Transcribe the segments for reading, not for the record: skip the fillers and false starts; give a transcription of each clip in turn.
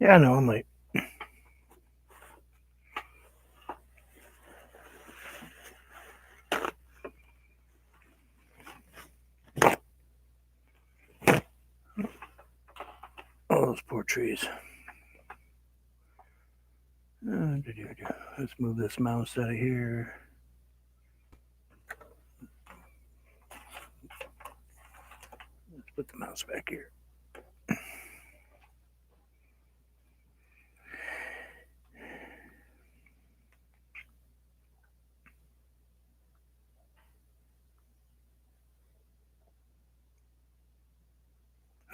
Yeah, I know, I'm late. Oh, those poor trees. Let's move this mouse out of here. Let's put the mouse back here.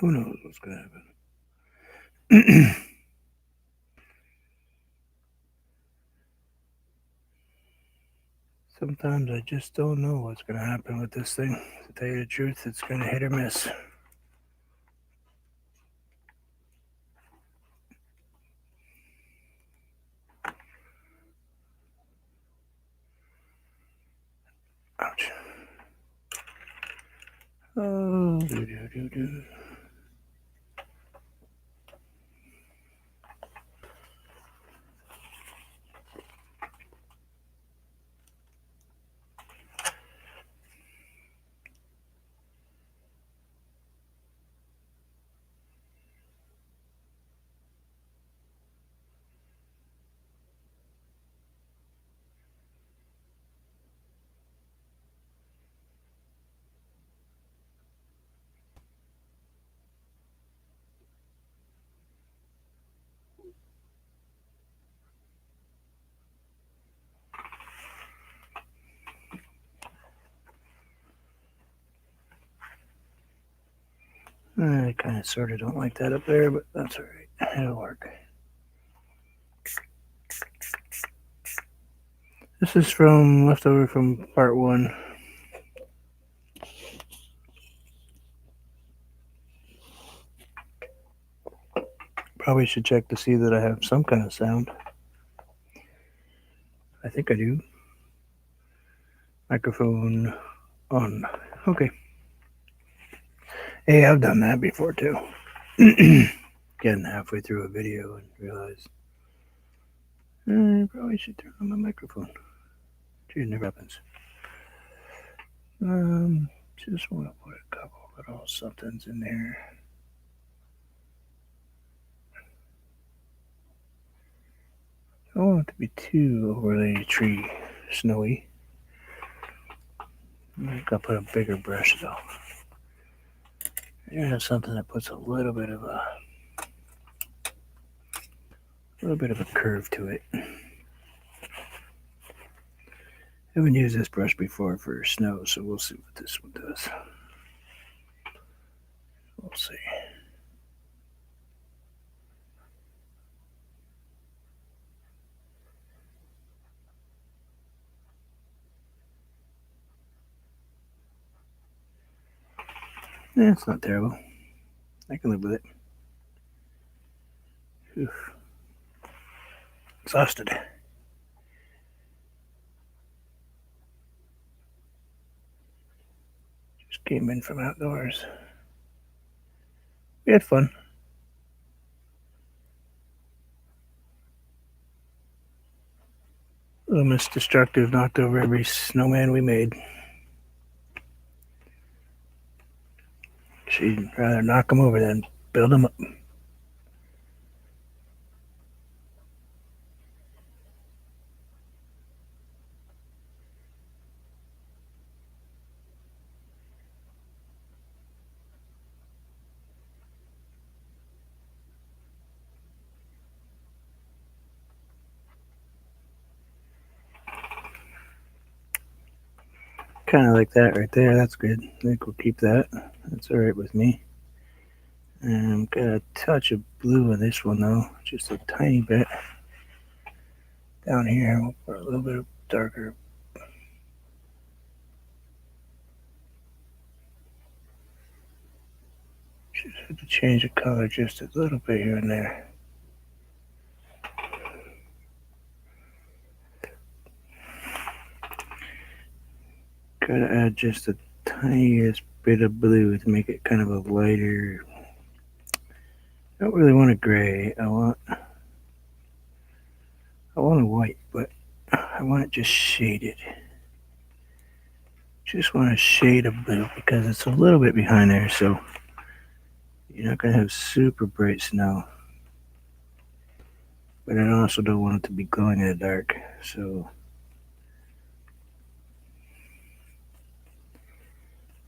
Who knows what's going to happen? Sometimes I just don't know what's going to happen with this thing. To tell you the truth, it's going to hit or miss. Ouch. Oh, do. I kind of sort of don't like that up there, but that's all right. It'll work. This is from leftover from part 1. Probably should check to see that I have some kind of sound. I think I do. Microphone on. Okay. Hey, I've done that before too. Getting halfway through a video and realize I probably should turn on my microphone. Gee, it never happens. Just want to put a couple little somethings in there. I don't want it to be too overly tree snowy. I'm gonna put a bigger brush though. You have something that puts a little bit of a curve to it. I haven't used this brush before for snow, so we'll see what this one does. We'll see. Yeah, it's not terrible. I can live with it. Oof. Exhausted. Just came in from outdoors. We had fun. Little Miss Destructive knocked over every snowman we made. She'd rather knock them over than build them up. Kind of like that right there. That's good. I think we'll keep that. That's all right with me. And got a touch of blue in this one though, just a tiny bit. Down here, we'll put a little bit of darker. Just have to change the color just a little bit here and there. Gotta add just the tiniest bit of blue to make it kind of a lighter I don't really want a gray. I want a white, but I want it just shaded. Just want a shade of blue because it's a little bit behind there, so you're not gonna have super bright snow. But I also don't want it to be glowing in the dark, so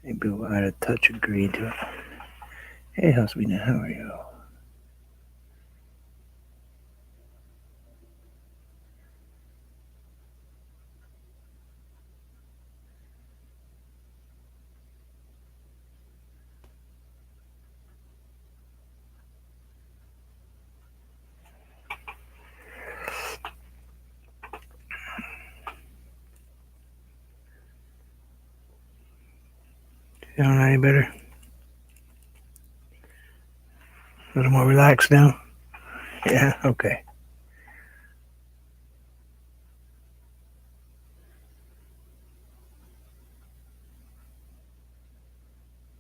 maybe we'll add a touch of green to it. Hey, Houseweena, how are you? Feeling any better? A little more relaxed now? Yeah, okay.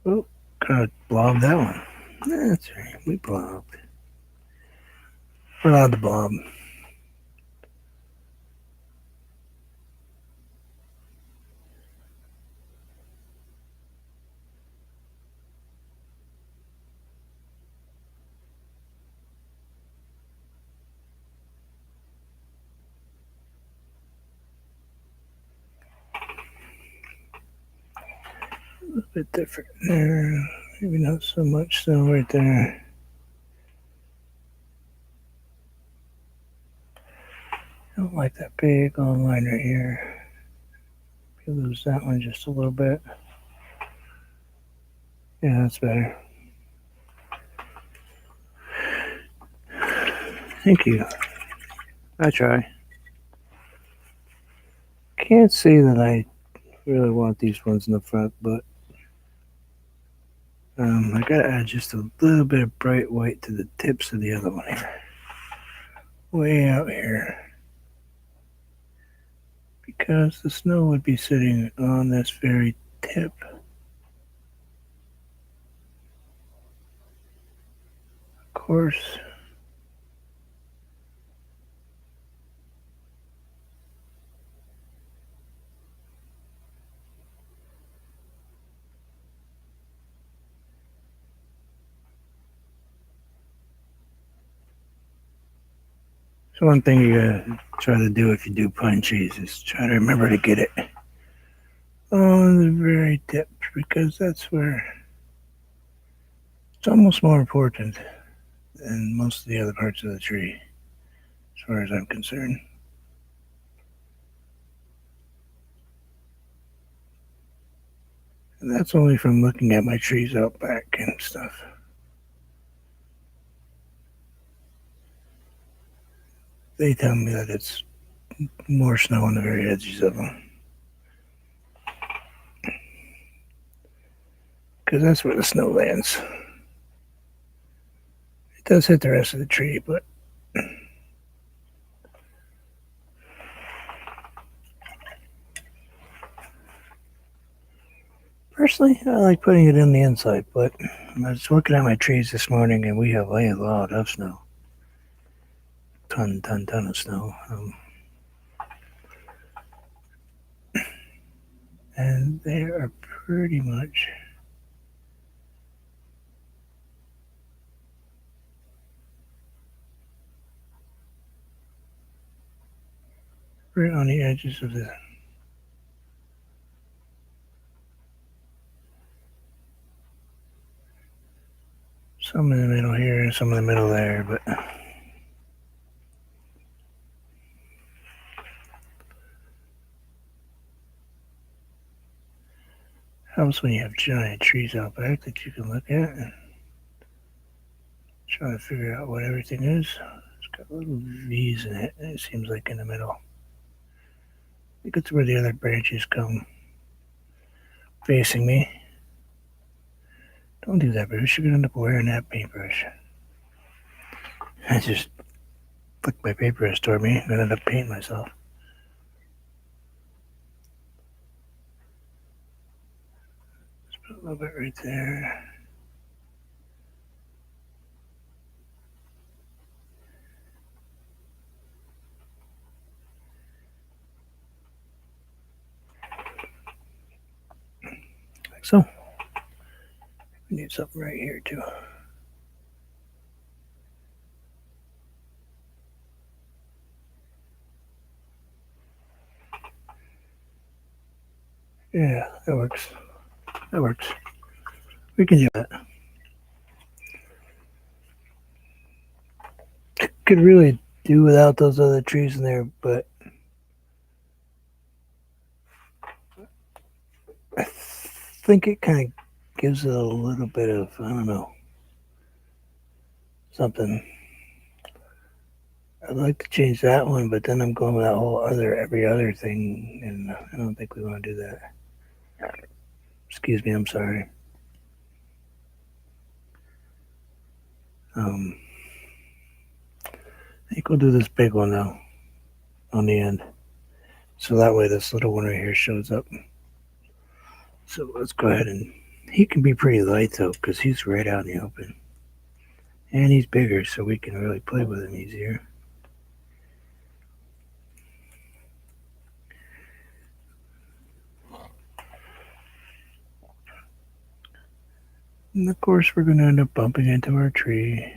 Oh, kind of blobbed that one. That's right, we blobbed. We're allowed to blob. A little bit different there. Maybe not so much snow right there. I don't like that big long line right here. Maybe lose that one just a little bit. Yeah, that's better. Thank you. I try. Can't say that I really want these ones in the front, but I gotta add just a little bit of bright white to the tips of the other one here. Way out here. Because the snow would be sitting on this very tip. Of course. So one thing you gotta try to do if you do pine trees is try to remember to get it on the very tip because that's where it's almost more important than most of the other parts of the tree, as far as I'm concerned. And that's only from looking at my trees out back and stuff. They tell me that it's more snow on the very edges of them. Because that's where the snow lands. It does hit the rest of the tree, but personally, I like putting it in the inside. But I was looking at my trees this morning and we have a lot of snow. Ton of snow. And they are pretty much right on the edges of the. Some in the middle here and some in the middle there, but helps when you have giant trees out back that you can look at and try to figure out what everything is. It's got little V's in it, it seems like in the middle. I think it's where the other branches come facing me. Don't do that, Bruce. You're gonna end up wearing that paintbrush. I just flicked my paintbrush toward me. I'm gonna end up painting myself. Just put a little bit right there. So, we need something right here too. Yeah, that works. That works. We can do that. Could really do without those other trees in there, but I think it kind of gives it a little bit of, I don't know, something. I'd like to change that one, but then I'm going with that whole every other thing, and I don't think we want to do that. Excuse me, I'm sorry. I think we'll do this big one though on the end, so that way this little one right here shows up. So let's go ahead, and he can be pretty light though, because he's right out in the open, and he's bigger, so we can really play with him easier. And of course, we're going to end up bumping into our tree.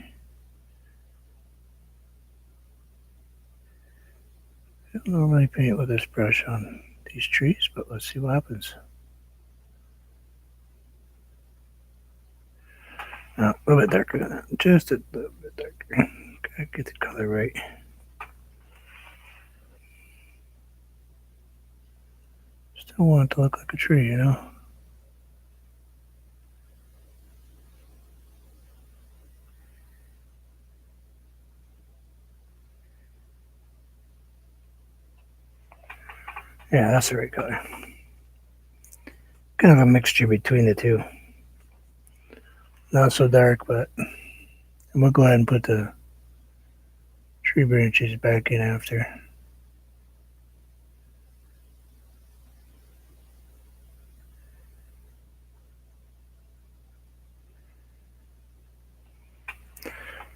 I don't normally paint with this brush on these trees, but let's see what happens. A little bit darker than that. Just a little bit darker. Gotta get the color right. Still want it to look like a tree, you know? Yeah, that's the right color. Kind of a mixture between the two. Not so dark, but I'm going to go ahead and put the tree branches back in after.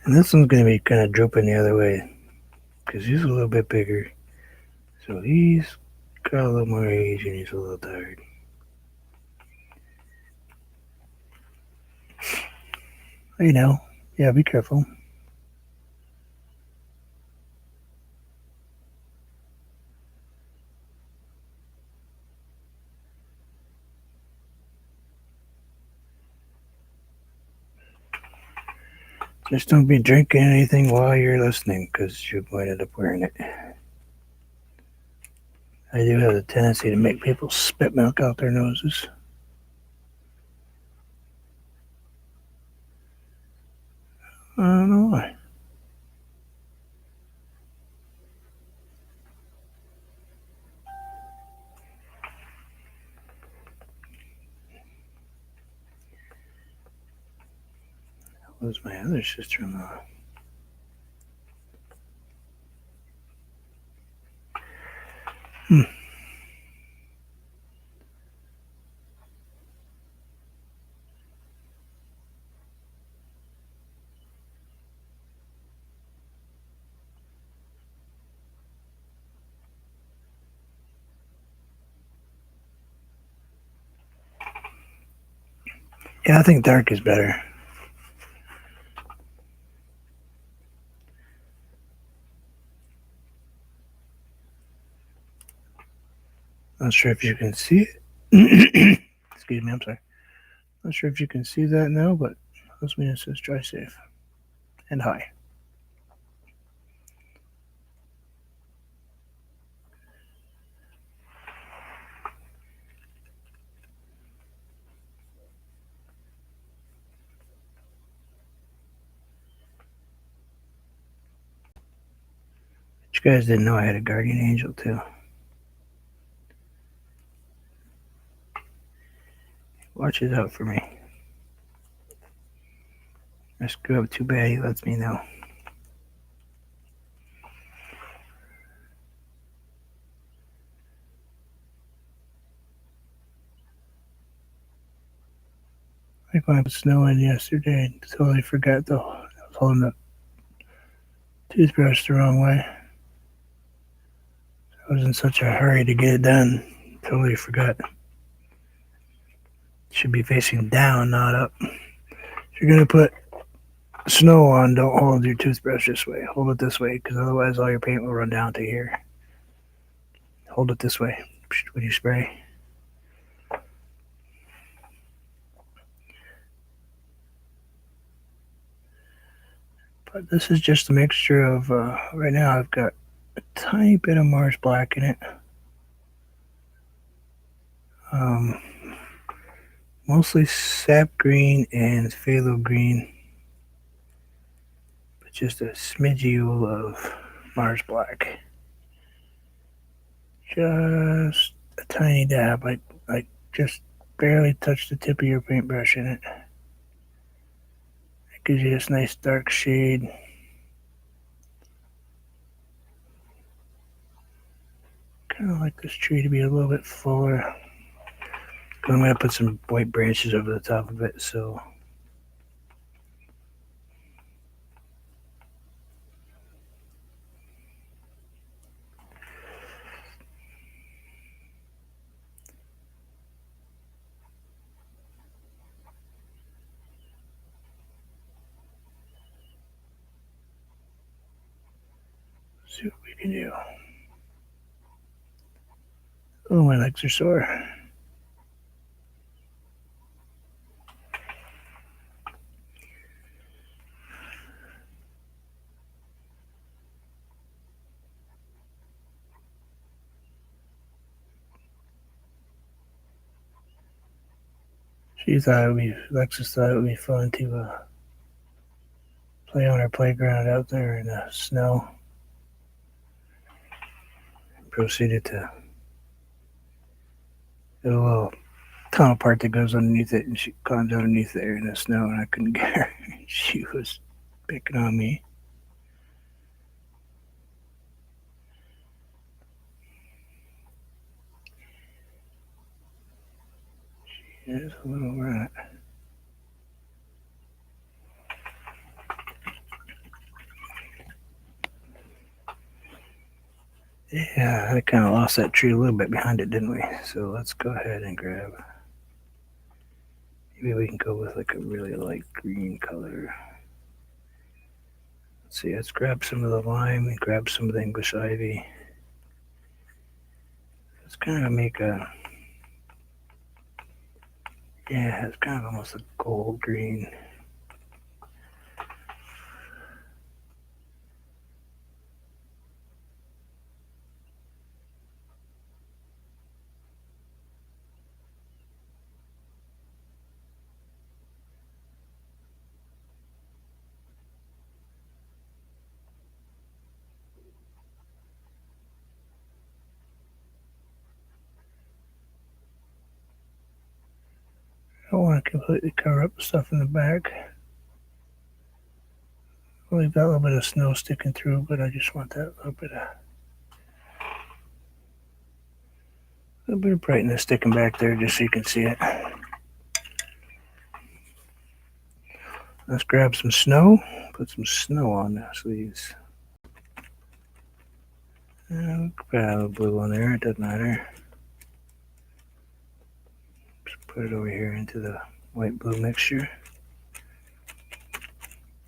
And this one's going to be kind of drooping the other way because he's a little bit bigger. So he's got a little more age and he's a little tired. You know, yeah, be careful. Just don't be drinking anything while you're listening because you might end up wearing it. I do have a tendency to make people spit milk out their noses. I don't know why. That was my other sister-in-law. Yeah, I think dark is better. Not sure if you can see it. Excuse me, I'm sorry. Not sure if you can see that now, but this means it says dry safe and high. But you guys didn't know I had a guardian angel too. Watches out for me. I screw up too bad, he lets me know. Like when I put snow in yesterday, I totally forgot though. I was holding the toothbrush the wrong way. I was in such a hurry to get it done. Totally forgot. should be facing down, not up. If you're going to put snow on, don't hold your toothbrush this way. Hold it this way, because otherwise all your paint will run down to here. Hold it this way when you spray. But this is just a mixture of, right now I've got a tiny bit of Mars Black in it. Mostly sap green and phthalo green, but just a smidgy of Mars Black. Just a tiny dab, like just barely touch the tip of your paintbrush in it. It gives you this nice dark shade. Kind of like this tree to be a little bit fuller. I'm going to put some white branches over the top of it, so see what we can do. Oh, my legs are sore. Alexis thought it would be fun to play on our playground out there in the snow. Proceeded to get a little tunnel part that goes underneath it, and she climbs underneath there in the snow, and I couldn't get her. She was picking on me. She is a little rat. Yeah, I kind of lost that tree a little bit behind it, didn't we? So let's go ahead and grab. Maybe we can go with like a really light green color. Let's see, let's grab some of the lime and grab some of the English ivy. Let's kind of make a, yeah, it's kind of almost a gold green. I don't want to completely cover up the stuff in the back. I'll leave that little bit of snow sticking through, but I just want that little bit of brightness sticking back there just so you can see it. Let's grab some snow, put some snow on the sleeves. And grab a blue on there, it doesn't matter. Just put it over here into the white blue mixture.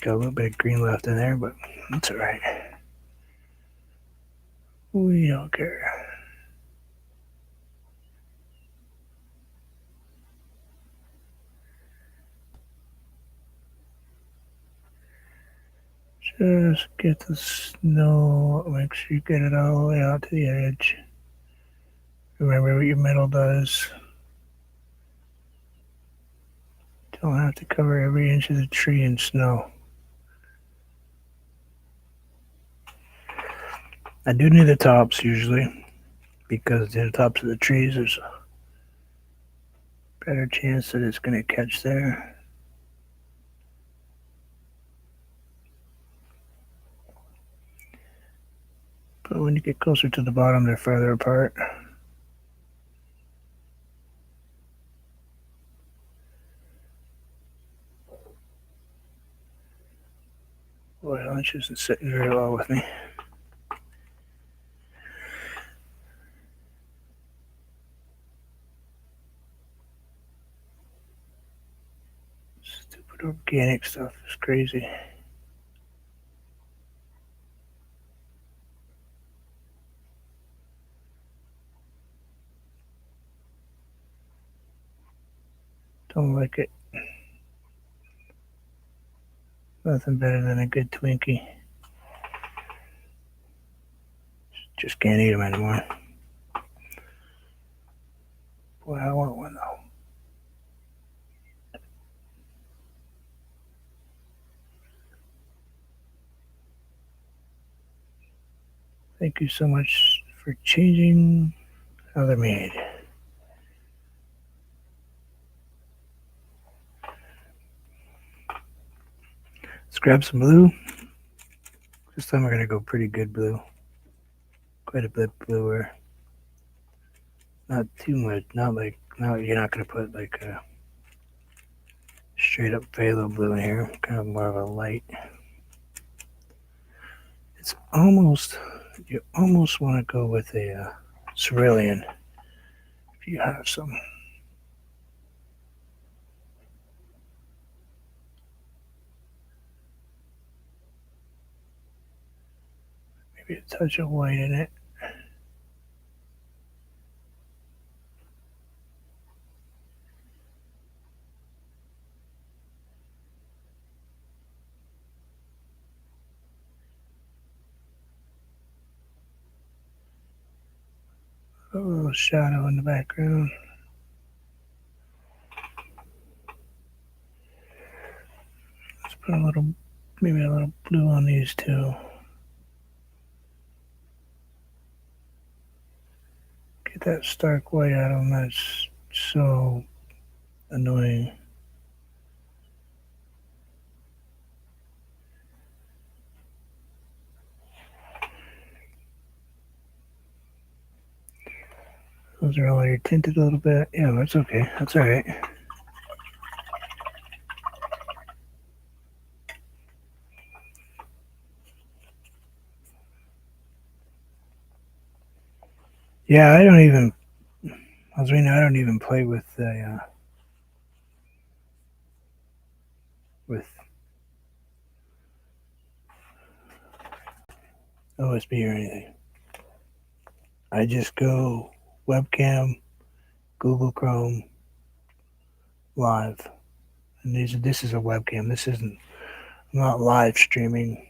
Got a little bit of green left in there, but that's alright. We don't care. Just get the snow, make sure you get it all the way out to the edge. Remember what your metal does. Don't have to cover every inch of the tree in snow. I do near the tops usually, because near the tops of the trees there's a better chance that it's going to catch there. But when you get closer to the bottom, they're further apart. Boy, lunch isn't sitting very well with me. Stupid organic stuff is crazy. Don't like it. Nothing better than a good Twinkie. Just can't eat them anymore. Boy, I want one though. Thank you so much for changing how they're made. Let's grab some blue. This time we're going to go pretty good blue. Quite a bit bluer. Not too much. Not like, no, you're not going to put like a straight up phthalo blue in here. Kind of more of a light. It's almost, you almost want to go with a cerulean if you have some. Maybe a touch of white in it. A little shadow in the background. Let's put a little, maybe a little blue on these too. Get that stark white out of them. That's so annoying. Those are all your tinted a little bit. Yeah, that's okay. That's all right. Yeah, I don't even. I don't even play with the with OSB or anything. I just go webcam, Google Chrome, live, and this is a webcam. This isn't. I'm not live streaming.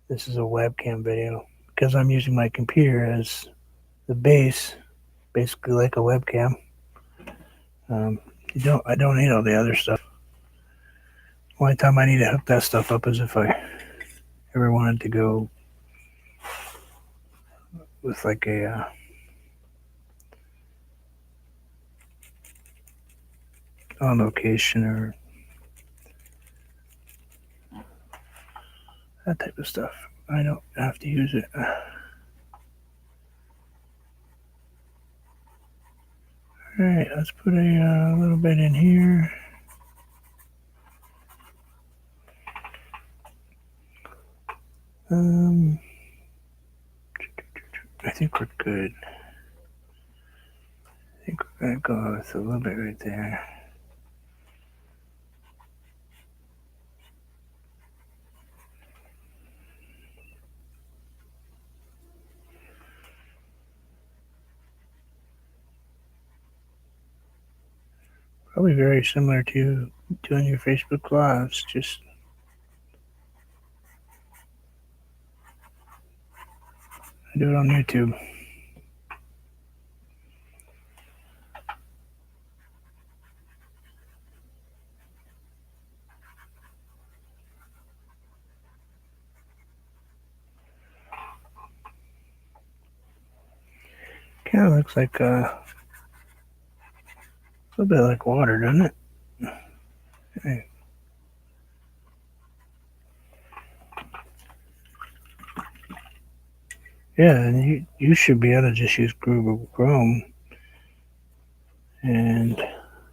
This is a webcam video because I'm using my computer as the base, basically like a webcam. I don't need all the other stuff. The only time I need to hook that stuff up is if I ever wanted to go with like a on location or that type of stuff. I don't have to use it. Alright, let's put a little bit in here. I think we're good. I think we're going to go with a little bit right there. Probably very similar to doing your Facebook Lives, just I do it on YouTube. Kind of looks like a little bit like water, doesn't it? Hey. Yeah, and you should be able to just use Google Chrome, and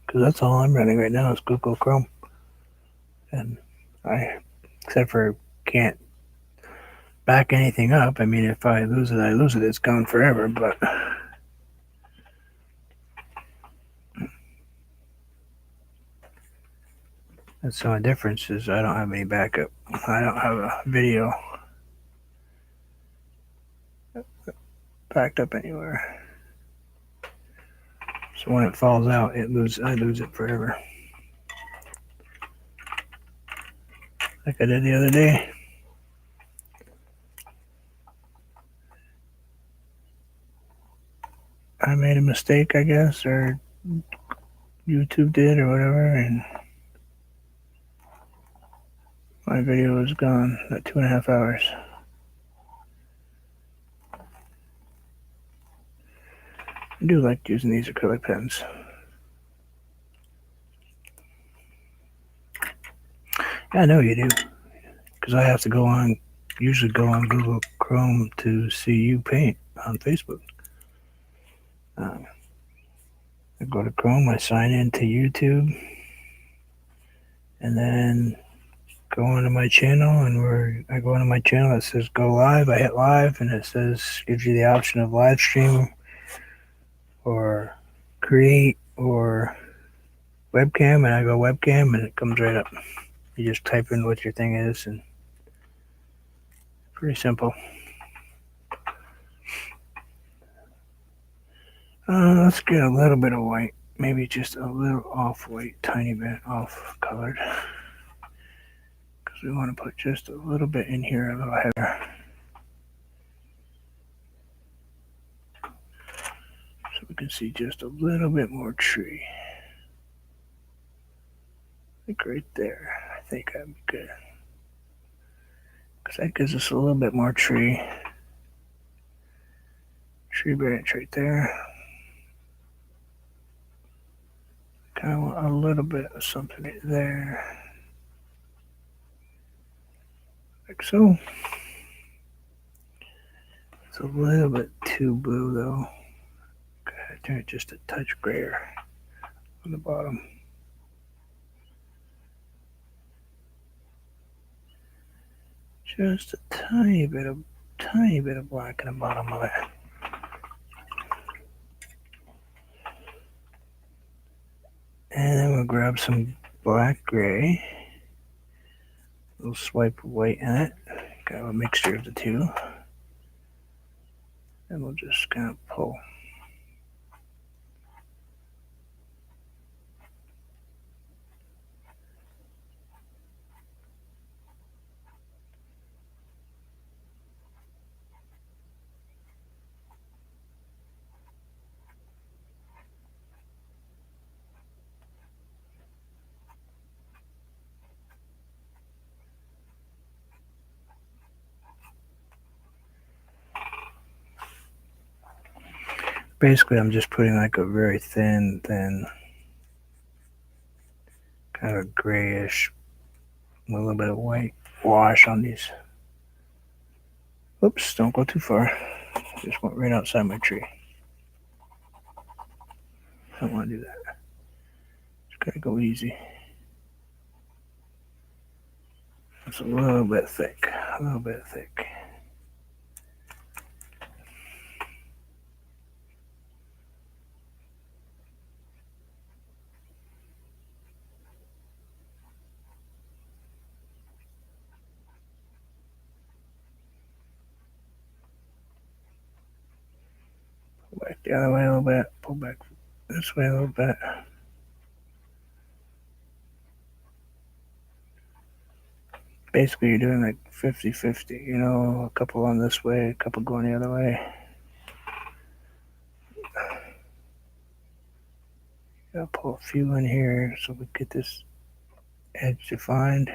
because that's all I'm running right now is Google Chrome, and I, except for can't back anything up. I mean, if I lose it, I lose it. It's gone forever. But That's the only difference is I don't have any backup. I don't have a video backed up anywhere. So when it falls out, I lose it forever. Like I did the other day. I made a mistake, I guess, or YouTube did, or whatever, and my video was gone at 2.5 hours. I do like using these acrylic pens. I know you do, because I have to usually go on Google Chrome to see you paint on Facebook. I go to Chrome, I sign into YouTube, and then go onto my channel, and where I go onto my channel, it says go live. I hit live, and it gives you the option of live stream or create or webcam, and I go webcam, and it comes right up. You just type in what your thing is, and pretty simple. Let's get a little bit of white, maybe just a little off white, tiny bit off colored, because we want to put just a little bit in here, a little heavier, so we can see just a little bit more tree. Like right there, I think that'd be good, because that gives us a little bit more tree branch right there. Kind of want a little bit of something right there, like so. It's a little bit too blue though. Gotta turn it just a touch grayer on the bottom. Just a tiny bit of black in the bottom of it. And then we'll grab some black gray. A little swipe of white in it. Got a mixture of the two. And we'll just kind of pull. Basically, I'm just putting like a very thin, kind of grayish, a little bit of white wash on these. Oops, don't go too far. Just went right outside my tree. Don't want to do that. Just gotta go easy. It's a little bit thick, Pull back the other way a little bit. Pull back this way a little bit. Basically, you're doing like 50-50, you know, a couple on this way, a couple going the other way. Gotta pull a few in here so we get this edge defined.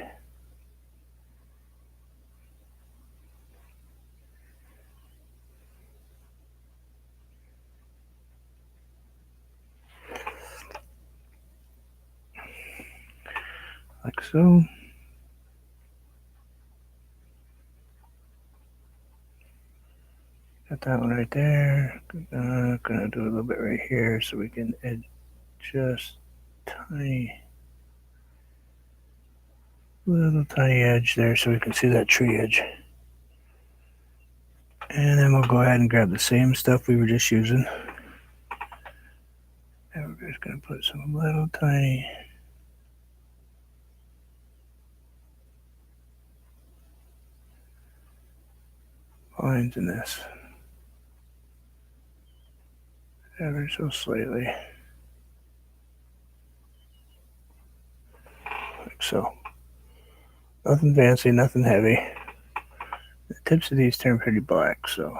Like so. Got that one right there. Gonna do a little bit right here so we can just little tiny edge there so we can see that tree edge. And then we'll go ahead and grab the same stuff we were just using. And we're just gonna put some little tiny lines in this. Ever so slightly. Like so. Nothing fancy, nothing heavy. The tips of these turn pretty black, so.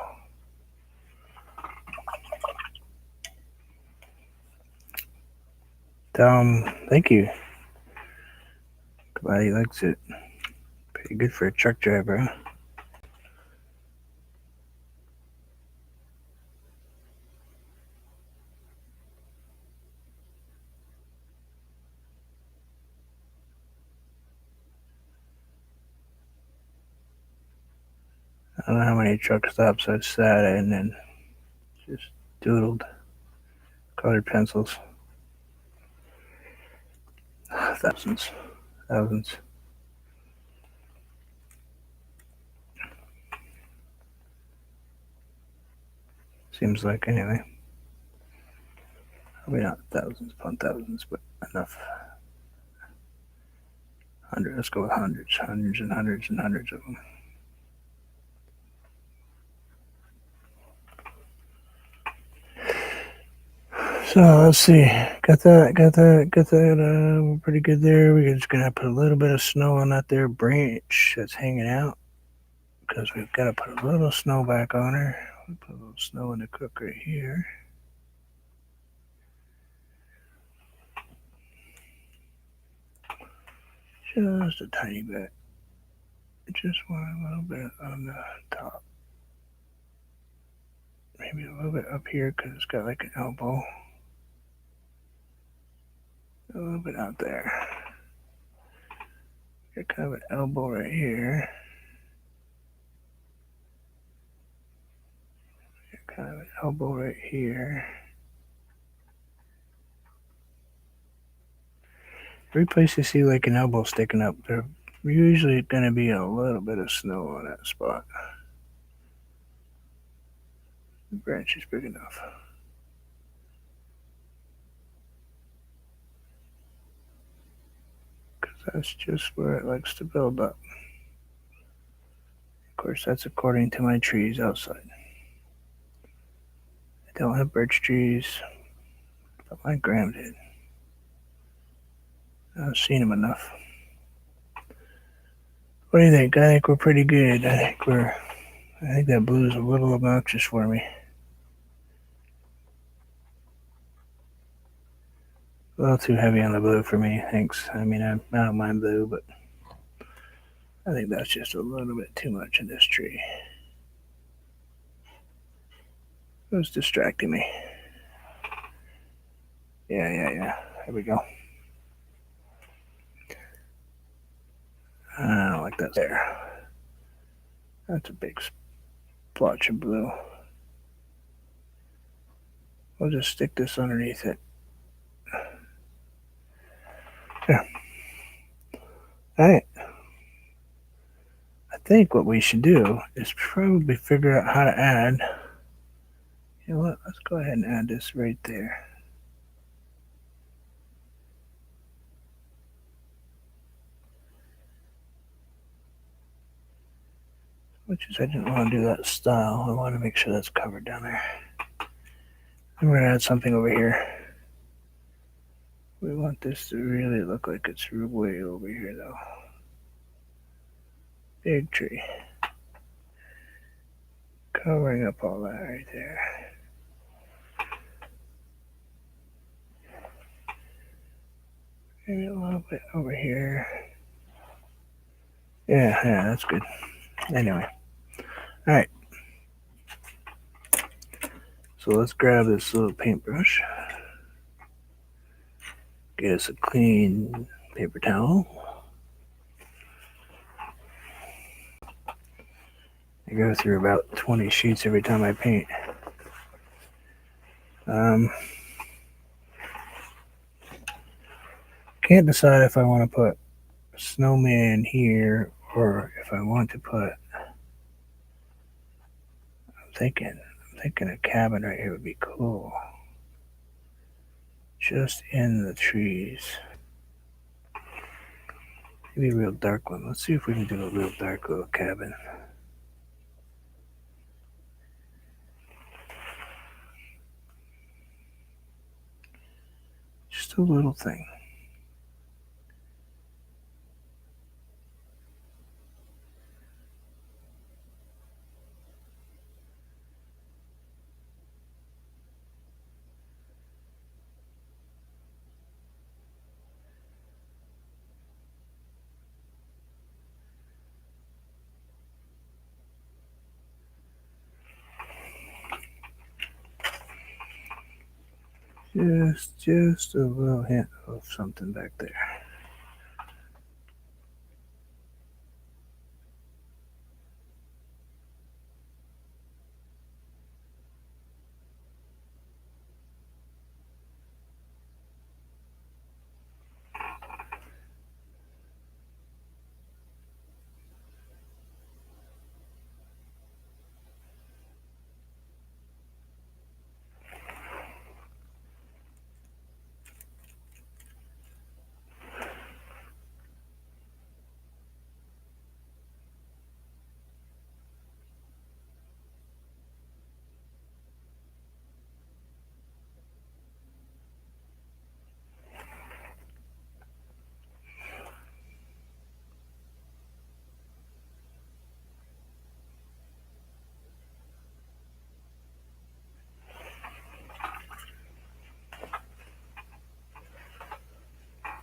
Thank you. Glad he likes it. Pretty good for a truck driver, huh? I don't know how many truck stops I've sat in and just doodled colored pencils. Thousands. Seems like, anyway. Probably not thousands upon thousands, but enough. Let's go with hundreds and hundreds and hundreds of them. So let's see. Got that. We're pretty good there. We're just gonna put a little bit of snow on that there branch that's hanging out because we've got to put a little snow back on her. We'll put a little snow in the cook right here. Just a tiny bit. Just want a little bit on the top. Maybe a little bit up here because it's got like an elbow. A little bit out there. Got kind of an elbow right here. Got kind of an elbow right here. Every place you see like an elbow sticking up, there's usually going to be a little bit of snow on that spot. The branch is big enough. Because that's just where it likes to build up. Of course, that's according to my trees outside. I don't have birch trees, but my gram did. I've seen them enough. What do you think? I think we're pretty good. I think that blue is a little obnoxious for me. A little too heavy on the blue for me, thanks. I mean, I don't mind blue, but I think that's just a little bit too much in this tree. It was distracting me. Yeah. There we go. I don't like that there. That's a big splotch of blue. We'll just stick this underneath it. There. All right. I think what we should do is probably figure out how to add. You know what? Let's go ahead and add this right there. Which is, I didn't want to do that style. I want to make sure that's covered down there. And we're going to add something over here. We want this to really look like it's way over here, though. Big tree. Covering up all that right there. Maybe a little bit over here. Yeah, that's good. Anyway. All right. So let's grab this little paintbrush. Get us a clean paper towel. I go through about 20 sheets every time I paint. Can't decide if I want to put a snowman here or if I want to put. I'm thinking a cabin right here would be cool. Just in the trees. Maybe a real dark one. Let's see if we can do a real dark little cabin. a little thing. Just a little hint of something back there.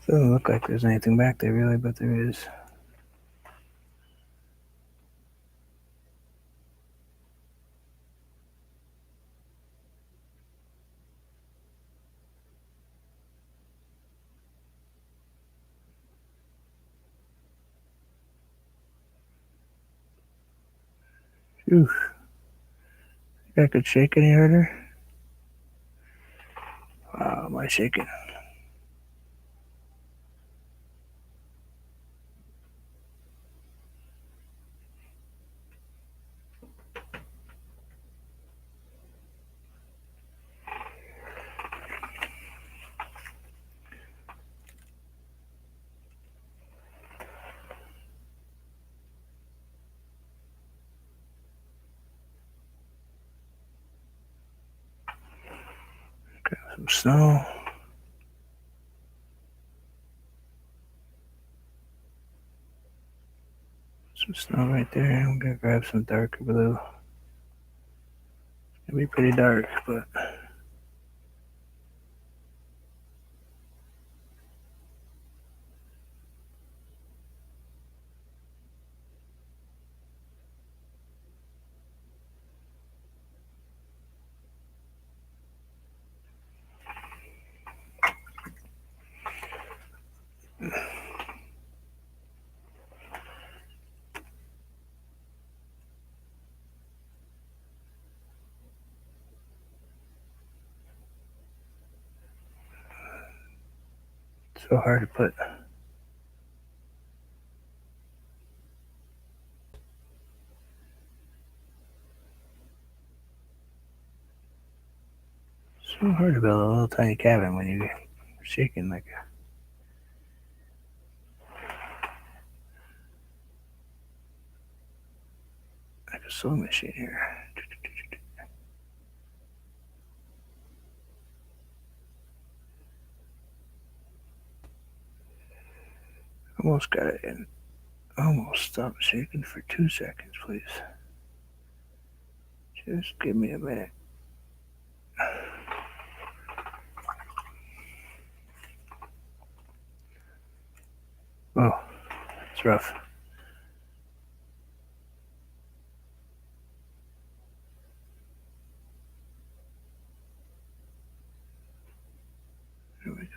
Doesn't look like there's anything back there really, but there is. Phew. Think I could shake any harder? Wow, am I shaking? Grab some snow. Some snow right there. I'm gonna grab some darker blue. It'll be pretty dark, but it's so hard to put. So hard to build a little tiny cabin when you're shaking like a sewing machine here. Almost got it in. Almost stop shaking for 2 seconds, please. Just give me a minute. Oh, it's rough. There we go.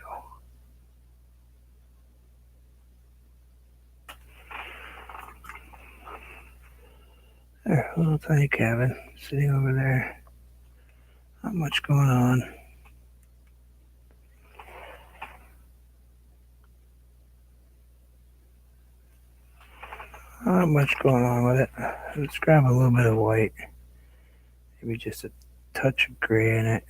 There, a little tiny cabin sitting over there. Not much going on. Not much going on with it. Let's grab a little bit of white. Maybe just a touch of gray in it.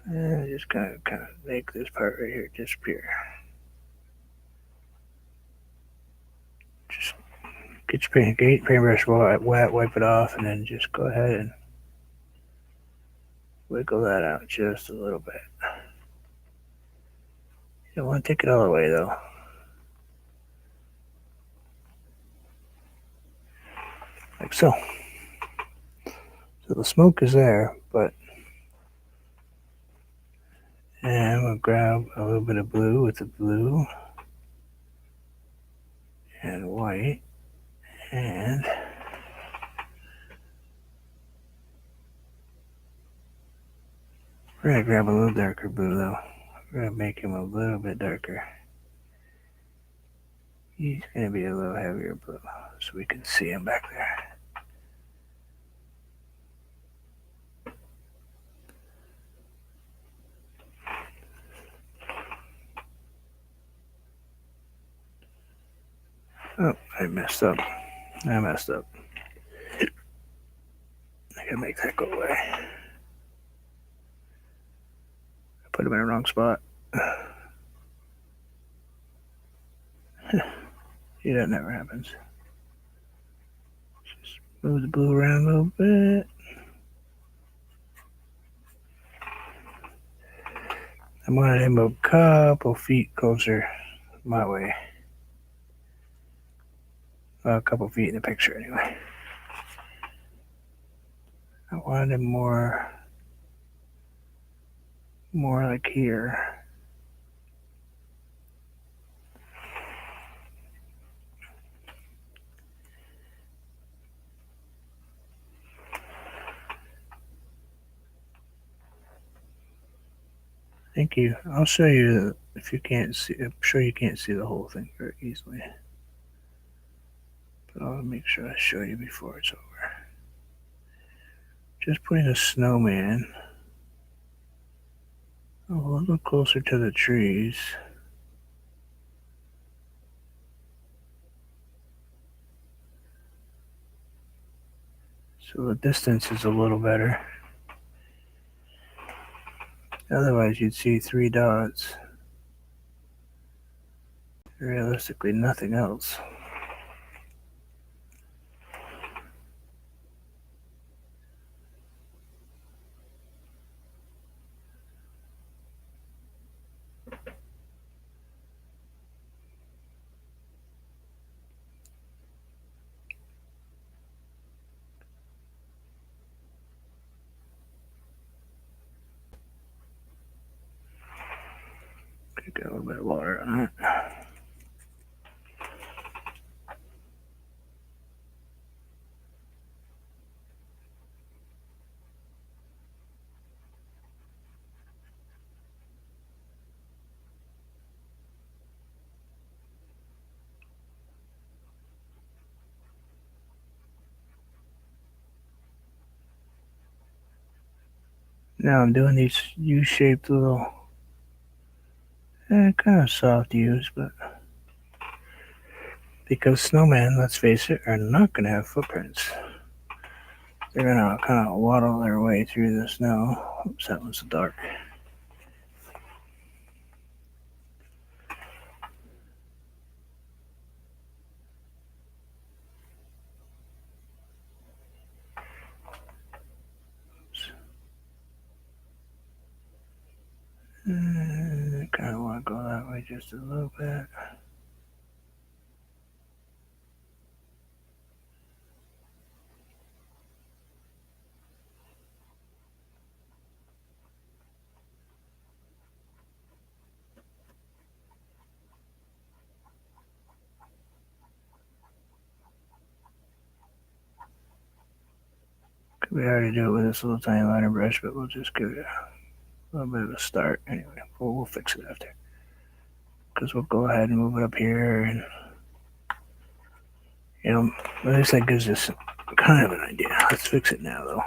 And just kind of make this part right here disappear. Just Get your paintbrush wet, wipe it off, and then just go ahead and wiggle that out just a little bit. You don't want to take it all the way though. Like so. So the smoke is there, but and I'm going to grab a little bit of blue with the blue and white, and we're going to grab a little darker blue though. We're going to make him a little bit darker. He's going to be a little heavier blue so we can see him back there. Oh, I messed up. I gotta make that go away. I put him in the wrong spot. See, that never happens. Just move the blue around a little bit. I wanted him a couple feet closer my way. Well, a couple feet in the picture anyway. I wanted him more like here. Thank you. I'll show you if you can't see. I'm sure you can't see the whole thing very easily. But I'll make sure I show you before it's over. Just putting a snowman a little closer to the trees. So the distance is a little better. Otherwise you'd see 3 dots. Realistically, nothing else. Got a little bit of water on it. Now I'm doing these U-shaped little, kind of soft U's, but because snowmen, let's face it, are not going to have footprints. They're going to kind of waddle their way through the snow. Oops, that one's dark. Kind of want to go that way just a little bit. Could be hard to do it with this little tiny liner brush, but we'll just give it a little bit of a start. Anyway, we'll fix it after. Because we'll go ahead and move it up here, and at least that gives us kind of an idea. Let's fix it now, though.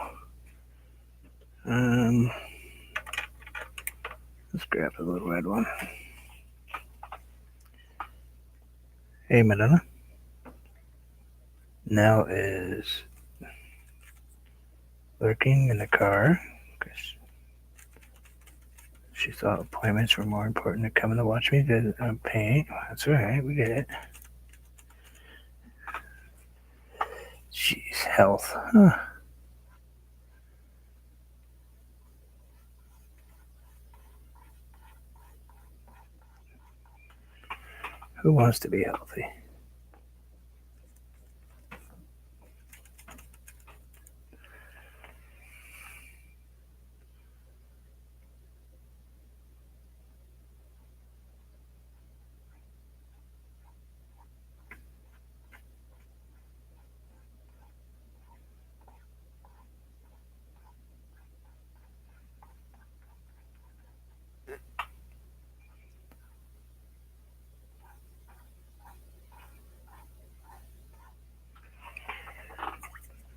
Let's grab the little red one. Hey, Madonna. Now is lurking in the car because she thought appointments were more important than coming to watch me paint. That's all right, we get it. Jeez, health. Huh. Who wants to be healthy?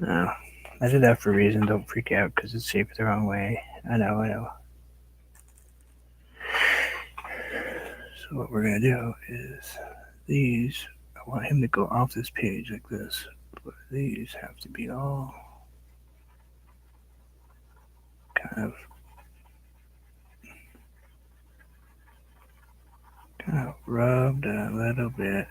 No. I did that for a reason. Don't freak out because it's shaped the wrong way. I know. So what we're going to do is these, I want him to go off this page like this. But these have to be all kind of rubbed a little bit.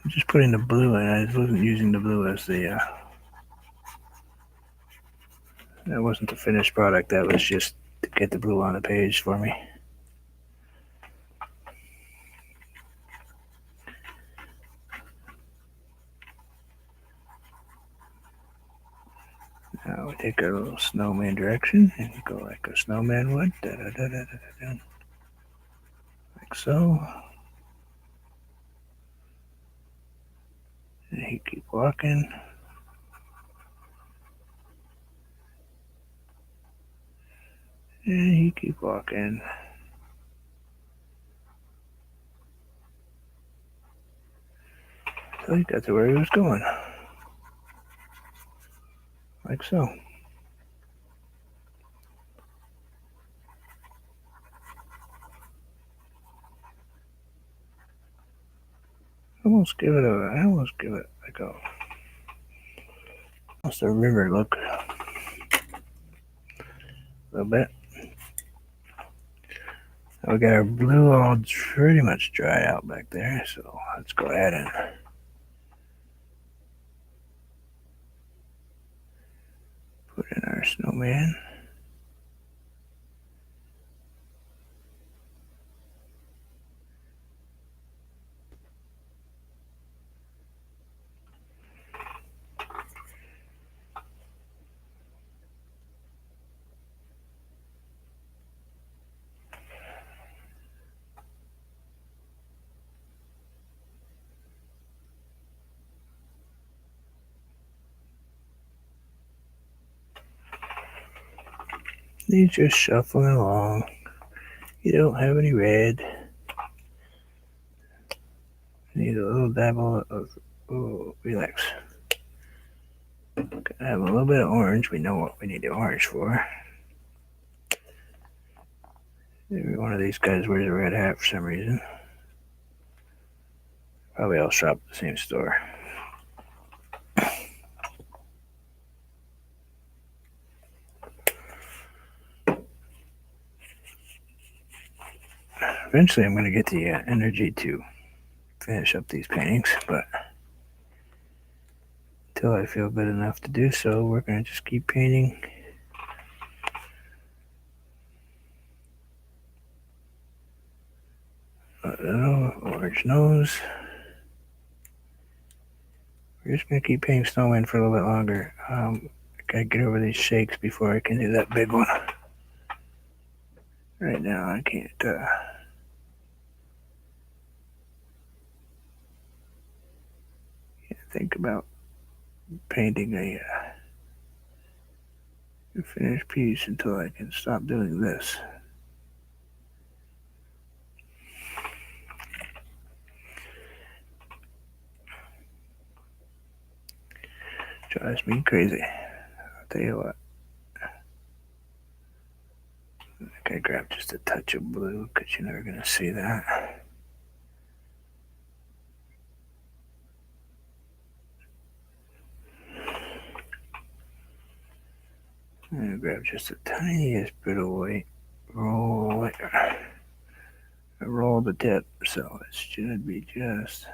I'm just putting the blue in. I wasn't using the blue as the that wasn't the finished product. That was just to get the blue on the page for me. Now we take our little snowman direction and go like a snowman would. Like so. And he keep walking. And he keep walking. So he got to where he was going. Like so. I almost give it like almost a river look. A little bit. We got our blue all pretty much dried out back there, so let's go ahead and put in our snowman. He's just shuffling along. You don't have any red. Need a little dabble of, oh, relax. Gotta have a little bit of orange. We know what we need the orange for. Every one of these guys wears a red hat for some reason. Probably all shop at the same store. Eventually, I'm going to get the energy to finish up these paintings, but until I feel good enough to do so, we're going to just keep painting. Orange nose. We're just going to keep painting snowman for a little bit longer. I gotta get over these shakes before I can do that big one. Right now, I can't think about painting a finished piece until I can stop doing this. Drives me crazy. I'll tell you what. I gotta grab just a touch of blue because you're never gonna see that. I'm gonna grab just the tiniest bit of white. Roll it roll the tip, so it should be just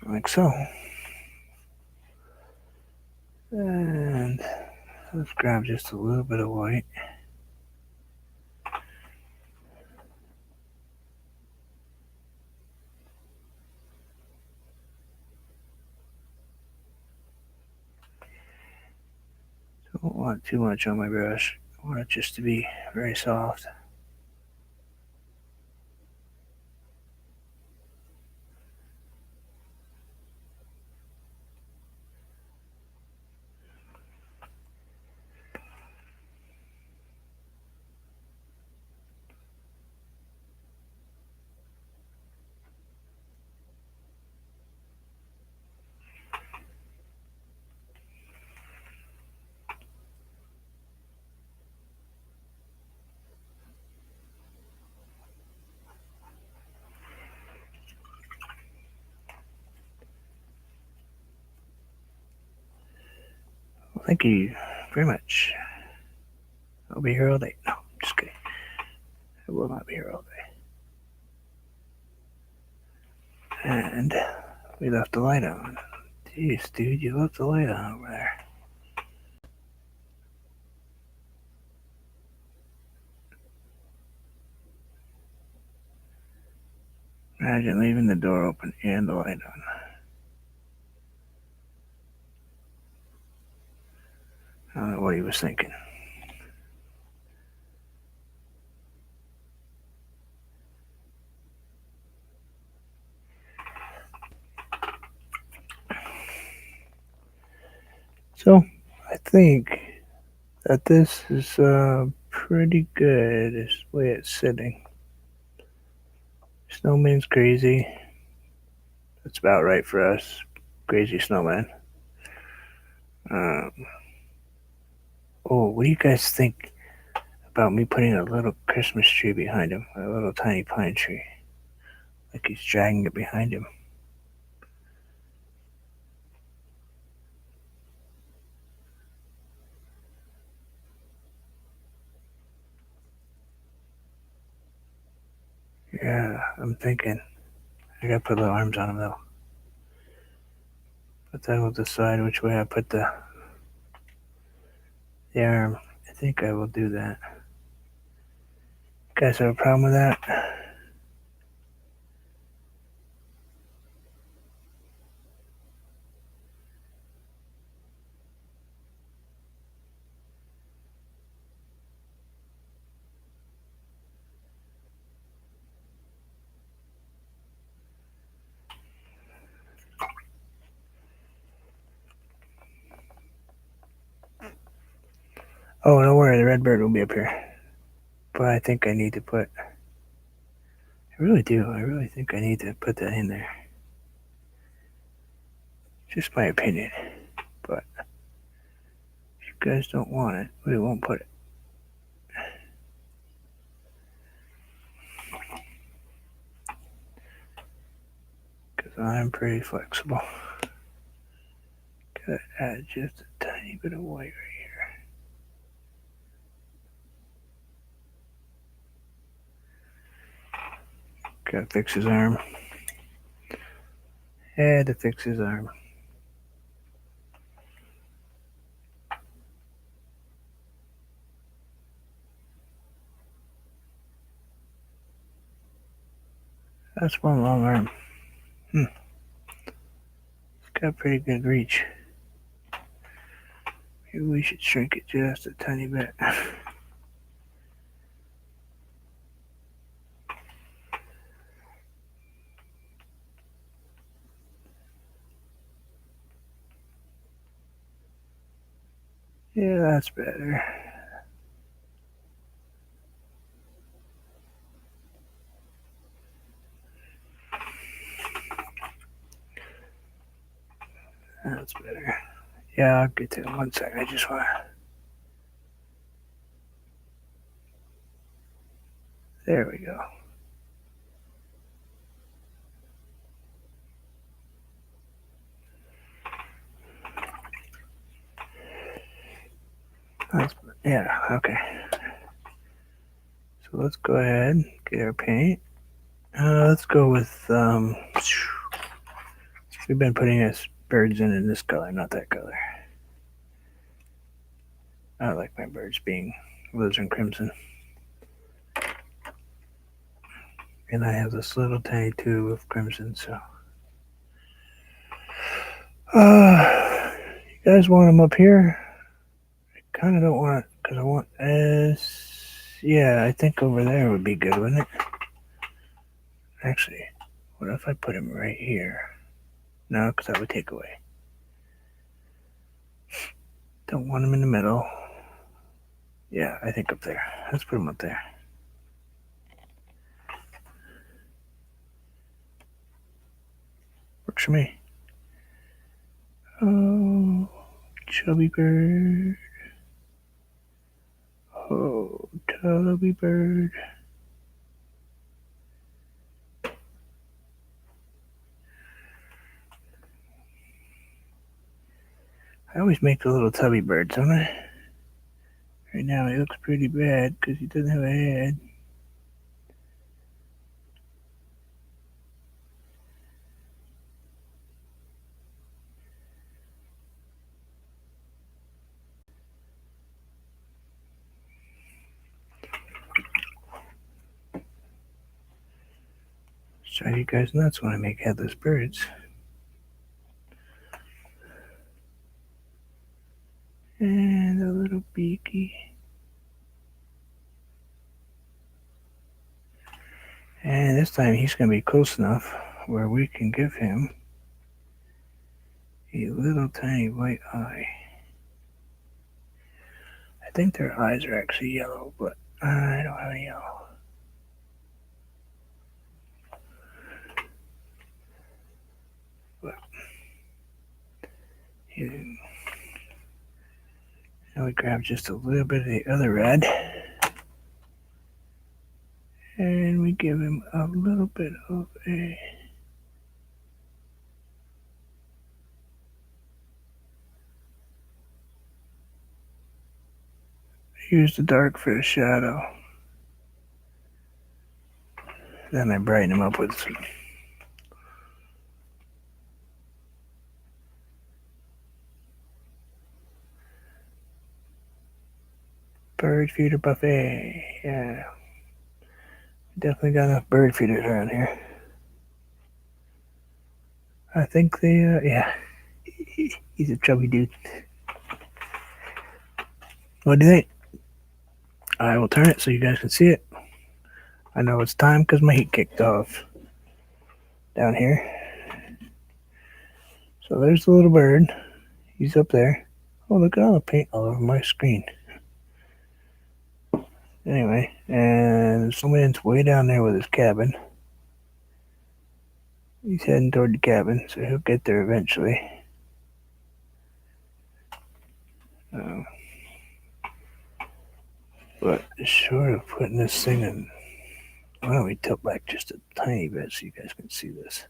like so. And let's grab just a little bit of white. Don't want too much on my brush. I want it just to be very soft. Well, thank you very much. I'll be here all day. No, just kidding. I will not be here all day. And we left the light on. Jeez, dude, you left the light on over there. Imagine leaving the door open and the light on. I don't know what he was thinking. So, I think that this is pretty good as the way it's sitting. Snowman's crazy. That's about right for us. Crazy snowman. Oh, what do you guys think about me putting a little Christmas tree behind him? A little tiny pine tree. Like he's dragging it behind him. Yeah, I'm thinking. I gotta put little arms on him though. But then we'll decide which way I put the arm. I think I will do that. You guys have a problem with that? Oh, don't worry, the red bird will be up here. But I think I need to put. I really do. I really think I need to put that in there. Just my opinion. But if you guys don't want it, we won't put it. Because I'm pretty flexible. Gotta add just a tiny bit of white right here. Gotta fix his arm. Had to fix his arm. That's one long arm. It's got pretty good reach. Maybe we should shrink it just a tiny bit. Yeah, that's better. That's better. Yeah, I'll get to it in 1 second. I just want to. There we go. That's better. Yeah, okay. So let's go ahead and get our paint. Let's go with, we've been putting us birds in this color, not that color. I like my birds being alizarin crimson. And I have this little tiny tube of crimson, so. You guys want them up here? I kind of don't want, because I want yeah, I think over there would be good, wouldn't it? Actually, what if I put him right here? No, because that would take away. Don't want him in the middle. Yeah, I think up there. Let's put him up there. Works for me. Oh, chubby bird. Oh, chubby bird. I always make the little tubby birds, don't I? Right now he looks pretty bad because he doesn't have a head. Drive you guys nuts when I make headless birds. And a little beaky. And this time he's going to be close enough where we can give him a little tiny white eye. I think their eyes are actually yellow, but I don't have any yellow. But now we grab just a little bit of the other red. And we give him a little bit of a use the dark for the shadow. Then I brighten him up with some bird feeder buffet. Yeah. Definitely got enough bird feeders around here. I think they, yeah. He's a chubby dude. What do you think? I will turn it so you guys can see it. I know it's time because my heat kicked off down here. So there's the little bird. He's up there. Oh, look at all the paint all over my screen. Anyway, and someone's way down there with his cabin. He's heading toward the cabin, so he'll get there eventually. But short of putting this thing in, why don't we tilt back just a tiny bit so you guys can see this?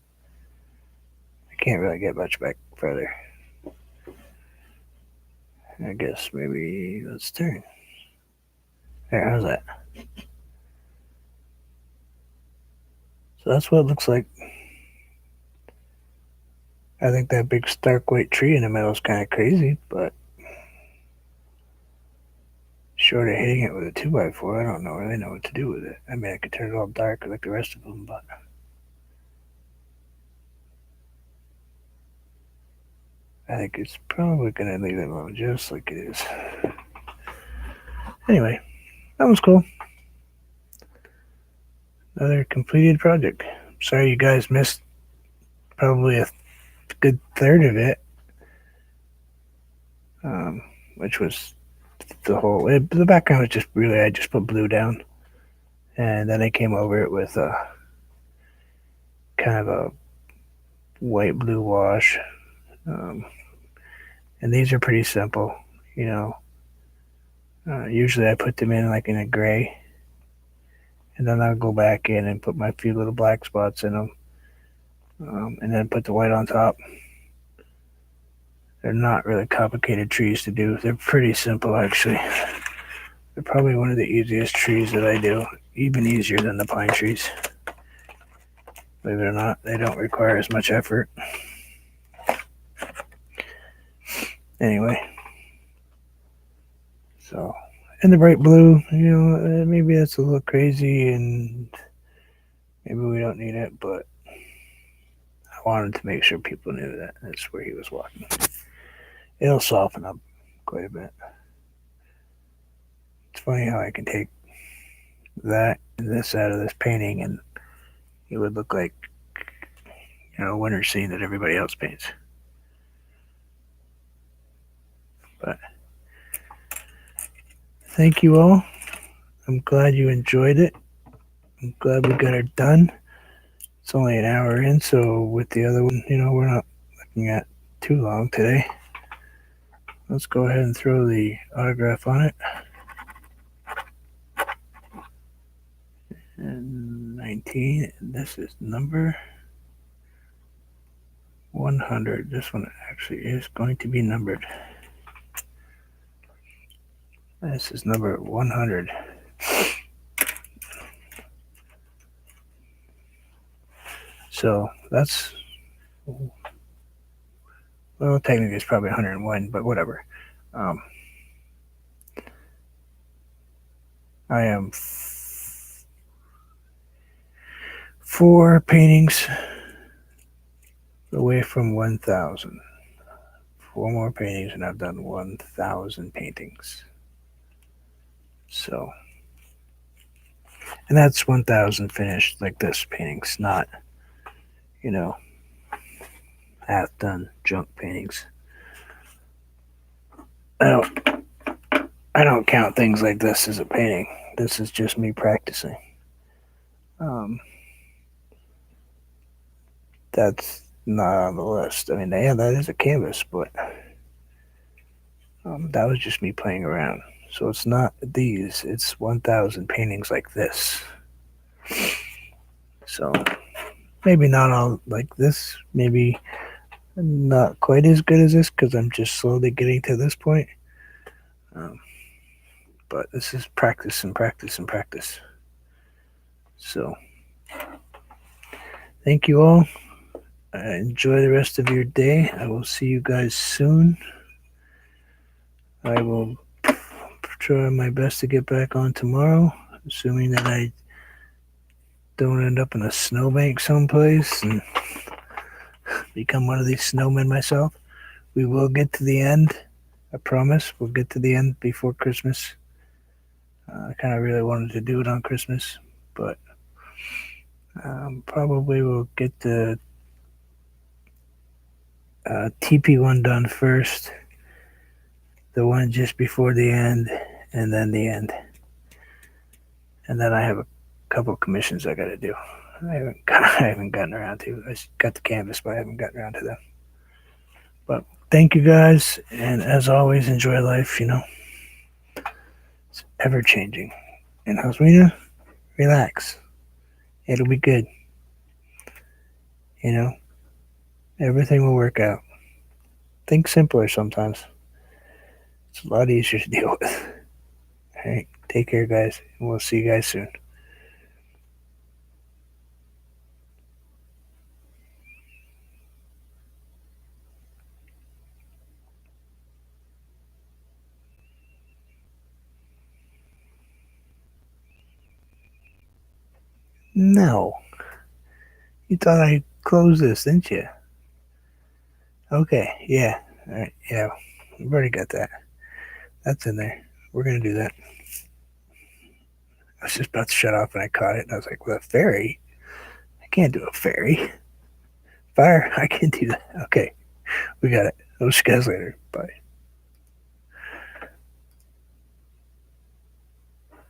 I can't really get much back further. I guess maybe let's turn. There, how's that? So that's what it looks like. I think that big stark white tree in the middle is kind of crazy, but short of hitting it with a 2x4, I don't really know what to do with it. I mean, I could turn it all dark like the rest of them, but I think it's probably going to leave it alone just like it is. Anyway, that was cool. Another completed project. Sorry you guys missed probably a good third of it, which was the whole, the background was just really, I just put blue down, and then I came over it with a kind of a white blue wash, and these are pretty simple, you know. Usually I put them in like in a gray, and then I'll go back in and put my few little black spots in them, and then put the white on top. They're not really complicated trees to do. They're pretty simple, actually. They're probably one of the easiest trees that I do, even easier than the pine trees. Believe it or not, they don't require as much effort. Anyway, so, and the bright blue, maybe that's a little crazy and maybe we don't need it, but I wanted to make sure people knew that that's where he was walking. It'll soften up quite a bit. It's funny how I can take that and this out of this painting and it would look like, a winter scene that everybody else paints. But thank you all. I'm glad you enjoyed it. I'm glad we got it done. It's only an hour in, so with the other one, we're not looking at too long today. Let's go ahead and throw the autograph on it. And 19, and this is number 100. This one actually is going to be numbered. This is number 100. So that's, well, technically it's probably 101, but whatever. I am 4 paintings away from 1,000. 4 more paintings and I've done 1,000 paintings. So, and that's 1,000 finished like this paintings, not, half done junk paintings. I don't count things like this as a painting. This is just me practicing. That's not on the list. I mean, yeah, that is a canvas, but that was just me playing around. So it's not these, it's 1,000 paintings like this. So maybe not all like this, maybe not quite as good as this because I'm just slowly getting to this point. But this is practice and practice and practice. So thank you all. Enjoy the rest of your day. I will see you guys soon. I will try my best to get back on tomorrow, assuming that I don't end up in a snowbank someplace and become one of these snowmen myself. We will get to the end. I promise we'll get to the end before Christmas. I kind of really wanted to do it on Christmas, but probably we'll get the TP one done first, the one just before the end, and then the end. And then I have a couple commissions I got to do. I haven't gotten around to. I got the canvas, but I haven't gotten around to them. But thank you guys, and as always, enjoy life. It's ever changing. And Joswina, relax. It'll be good. Everything will work out. Think simpler sometimes. It's a lot easier to deal with. All right, take care, guys, and we'll see you guys soon. No. You thought I closed this, didn't you? Okay, yeah. All right, yeah. We've already got that. That's in there. We're going to do that. I was just about to shut off and I caught it and I was like, well, a fairy? I can't do a fairy. Fire? I can do that. Okay, we got it. I'll see you guys later. Bye.